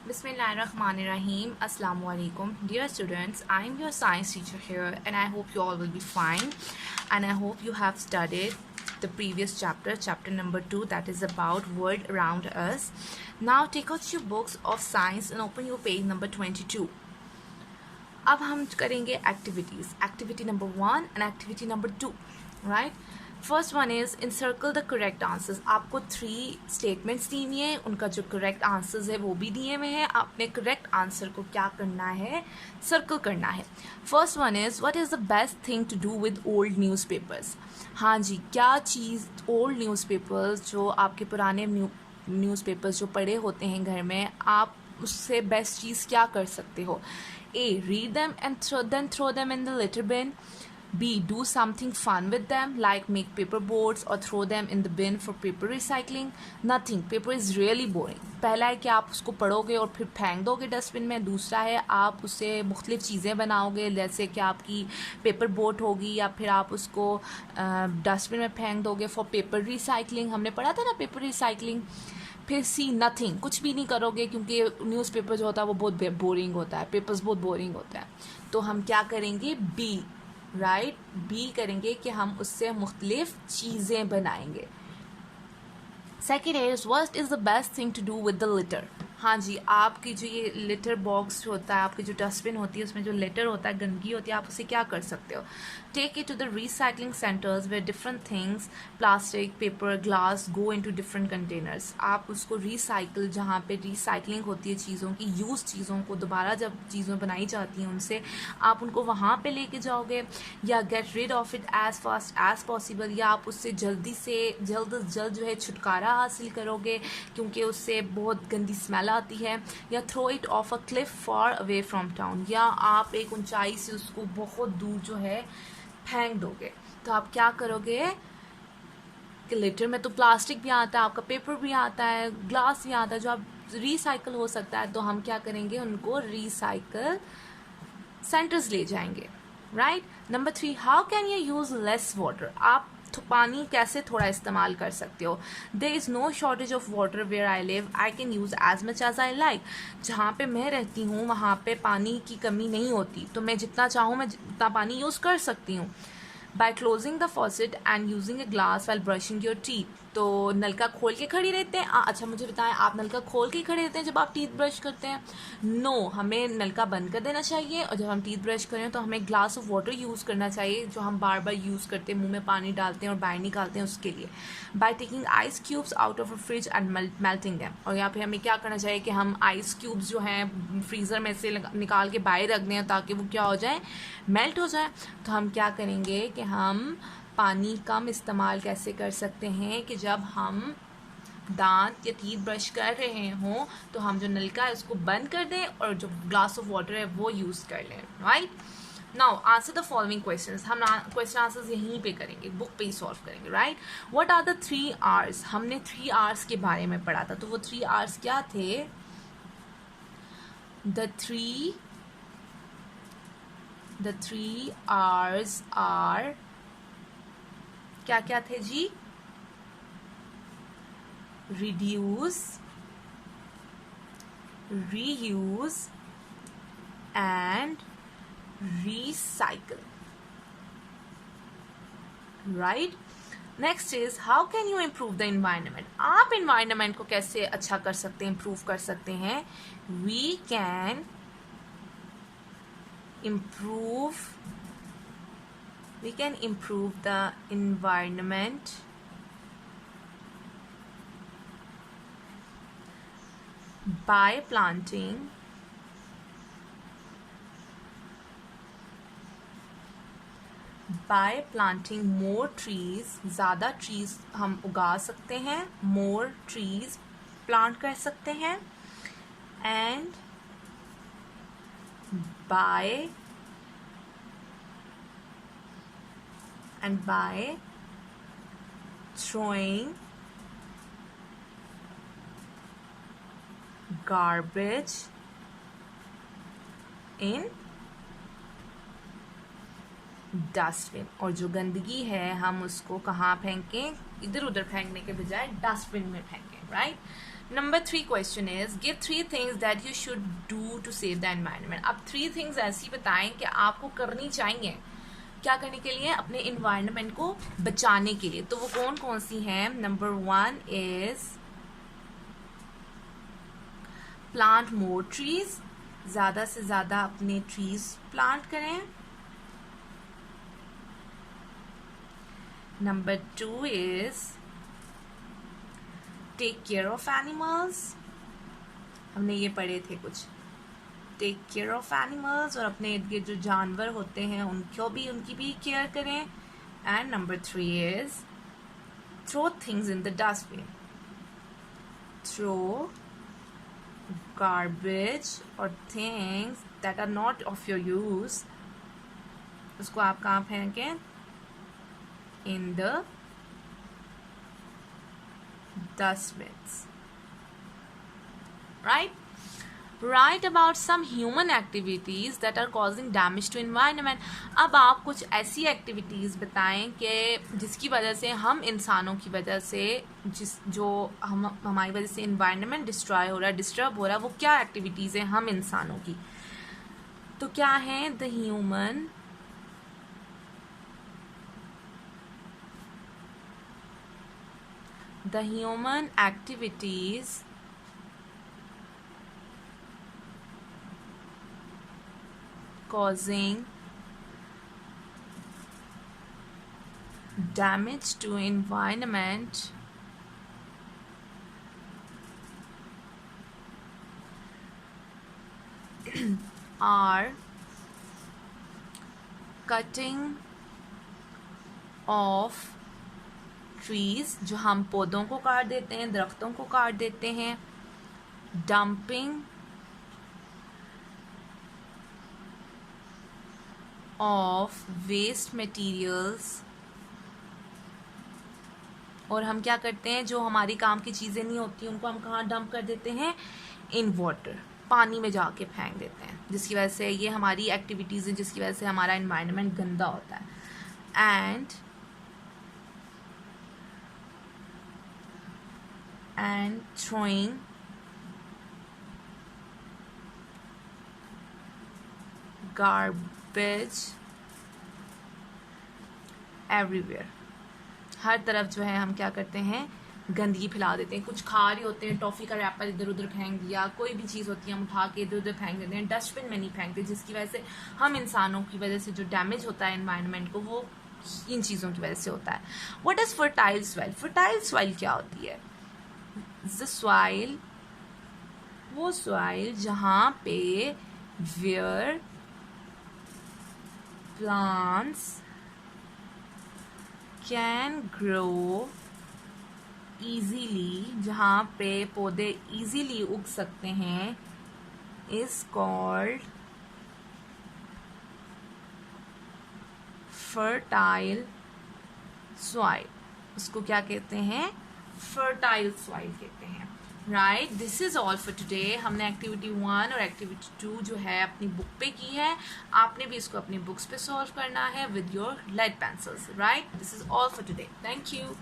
Bismillahirrahmanirrahim. Assalamu alaikum. Dear students, I am your science teacher here and I hope you all will be fine. And I hope you have studied the previous chapter, chapter number 2, that is about world around us. Now take out your books of science and open your page number 22. अब हम करेंगे activities. Activity number 1 and activity number 2. Right? First one is encircle the correct answers. आपको 3 statements दी हुई हैं, उनका जो correct answers है वो भी दिए हुए हैं. आपने करेक्ट आंसर को क्या करना है, सर्कल करना है. First one is what is the best thing to do with old newspapers. हाँ जी, क्या चीज़ ओल्ड न्यूज़पेपर्स जो आपके पुराने न्यूज़पेपर्स जो पड़े होते हैं घर में, आप उससे बेस्ट चीज़ क्या कर सकते हो. A, read them and throw them in the litter bin. B, do something fun with them like make paper boards or throw them in the bin for paper recycling. Nothing. Paper is really boring. पहला है कि आप उसको पढ़ोगे और फिर फेंक दोगे डस्टबिन में. दूसरा है आप उससे मुख्तलिफ चीज़ें बनाओगे, जैसे कि आपकी पेपर बोट होगी या फिर आप उसको डस्टबिन में फेंक दोगे फॉर पेपर रिसाइकलिंग. हमने पढ़ा था ना पेपर रिसाइकलिंग. फिर सी, नथिंग, कुछ भी नहीं करोगे क्योंकि न्यूज़पेपर जो होता है वो बहुत बोरिंग होता है, पेपर्स बहुत बोरिंग होता है. तो हम क्या करेंगे, बी, राइट, बी करेंगे कि हम उससे मुख्तलिफ चीज़ें बनाएंगे. Second is what is the best thing to do with the litter. हाँ जी, आपकी जो ये लिटर बॉक्स होता है, आपकी जो डस्टबिन होती है, उसमें जो लिटर होता है, गंदगी होती है, आप उसे क्या कर सकते हो. Take it to the recycling centres where different things, plastic, paper, glass go into different containers. आप उसको रिसाइकल, जहाँ पे रिसाइकलिंग होती है चीज़ों की, यूज़ चीज़ों को दोबारा जब चीज़ें बनाई जाती हैं उनसे, आप उनको वहाँ पे लेके जाओगे. या get rid of it as fast as possible, या आप उससे जल्दी से जल्द जो है छुटकारा हासिल करोगे क्योंकि उससे बहुत गंदी स्मेल आती है. या throw it off a cliff far away from town, या आप एक ऊंचाई से उसको बहुत दूर जो है फेंक दोगे. तो आप क्या करोगे कि लिटर में तो प्लास्टिक भी आता है, आपका पेपर भी आता है, ग्लास भी आता है जो आप रिसाइकल हो सकता है. तो हम क्या करेंगे, उनको रिसाइकल सेंटर्स ले जाएंगे. Right. Number 3, how can you use less water. आप पानी कैसे थोड़ा इस्तेमाल कर सकते हो. There is no shortage of water where I live, I can use as much as I like. जहाँ पे मैं रहती हूँ वहाँ पे पानी की कमी नहीं होती, तो मैं जितना चाहूँ मैं जितना पानी यूज़ कर सकती हूँ. By closing the faucet and using a glass while brushing your teeth. तो नलका खोल के खड़ी रहते हैं. अच्छा मुझे बताएं, आप नलका खोल के खड़े रहते हैं जब आप टीथ ब्रश करते हैं. नो, हमें नलका बंद कर देना चाहिए और जब हम टीथ ब्रश करें तो हमें ग्लास ऑफ वाटर यूज़ करना चाहिए, जो हम बार बार यूज़ करते हैं, मुंह में पानी डालते हैं और बाहर निकालते हैं उसके लिए. By taking ice cubes out of a fridge and melting them. और यहाँ पे हमें क्या करना चाहिए कि हम आइस क्यूब्स जो हैं फ्रीज़र में से निकाल के बाहर रख दें ताकि वो क्या हो जाए, मेल्ट हो जाए. तो हम क्या करेंगे कि हम पानी कम इस्तेमाल कैसे कर सकते हैं कि जब हम दांत या टीथ ब्रश कर रहे हों तो हम जो नलका है उसको बंद कर दें और जो ग्लास ऑफ वाटर है वो यूज़ कर लें. Right. Now answer the following questions. हम क्वेश्चन आंसर्स यहीं पे करेंगे, बुक पे ही सॉल्व करेंगे. Right. What are the 3 R's. हमने 3 R's के बारे में पढ़ा था. तो वो 3 R's क्या थे. The three R's are क्या क्या थे जी. reduce, reuse and recycle. Right. Next is how can you improve the environment. आप environment को कैसे अच्छा कर सकते हैं, improve कर सकते हैं. We can improve the environment by planting more trees. ज़्यादा trees हम उगा सकते हैं, more trees plant कर सकते हैं. and by throwing garbage in dustbin. और जो गंदगी है हम उसको कहाँ फेंकें, इधर उधर फेंकने के बजाय डस्टबिन में फेंकें. Right. Number 3 question is give 3 things that you should do to save the environment. अब 3 थिंग्स ऐसी बताएं कि आपको करनी चाहिए, क्या करने के लिए, अपने इन्वायरमेंट को बचाने के लिए। तो वो कौन कौन सी हैं? Number 1 is plant more trees, ज़्यादा से ज़्यादा अपने ट्रीज प्लांट करें। Number 2 is take care of animals, हमने ये पढ़े थे कुछ, टेक केयर ऑफ एनिमल्स, और अपने इर्द गिर्द जो जानवर होते हैं उनकी भी केयर करें। And number 3 is throw things in the dustbin, throw garbage or things that are not of your use, उसको आप कहाँ फेंकें? in the dustbins, right? Write about some human activities that are causing damage to environment। अब आप कुछ ऐसी activities बताएं कि जिसकी वजह से हम इंसानों की वजह से हमारी वजह से environment डिस्ट्रॉय हो रहा है, डिस्टर्ब हो रहा है, वो क्या एक्टिविटीज़ हैं हम इंसानों की। तो क्या है? the human activities causing damage to environment are cutting of trees, जो हम पौधों को काट देते हैं, दरख्तों को काट देते हैं, dumping of waste materials, और हम क्या करते हैं, जो हमारी काम की चीज़ें नहीं होती उनको हम कहाँ डंप कर देते हैं? इन वाटर, पानी में जाके फेंक देते हैं, जिसकी वजह से ये हमारी एक्टिविटीज़ हैं जिसकी वजह से हमारा एनवायरनमेंट गंदा होता है। and throwing garbage everywhere, हर तरफ जो है हम क्या करते हैं? गंदगी फैला देते हैं। कुछ खा रहे होते हैं, टॉफ़ी का रैपर इधर उधर फेंक दिया, कोई भी चीज़ होती है हम उठा के इधर उधर फेंक देते हैं, डस्टबिन में नहीं फेंकते, जिसकी वजह से हम इंसानों की वजह से जो डैमेज होता है एनवायरनमेंट को, वो इन चीज़ों की वजह से होता है। What is fertile soil? Fertile soil क्या होती है? द सॉइल, वो सॉइल जहाँ पे where plants can grow easily, जहाँ पे पौधे easily उग सकते हैं, is called fertile soil। उसको क्या कहते हैं? fertile soil कहते हैं। Right, this is all for today. हमने एक्टिविटी 1 और एक्टिविटी 2 जो है अपनी बुक पे की है, आपने भी इसको अपनी बुक्स पे सॉल्व करना है with your lead pencils. Right, this is all for today. Thank you.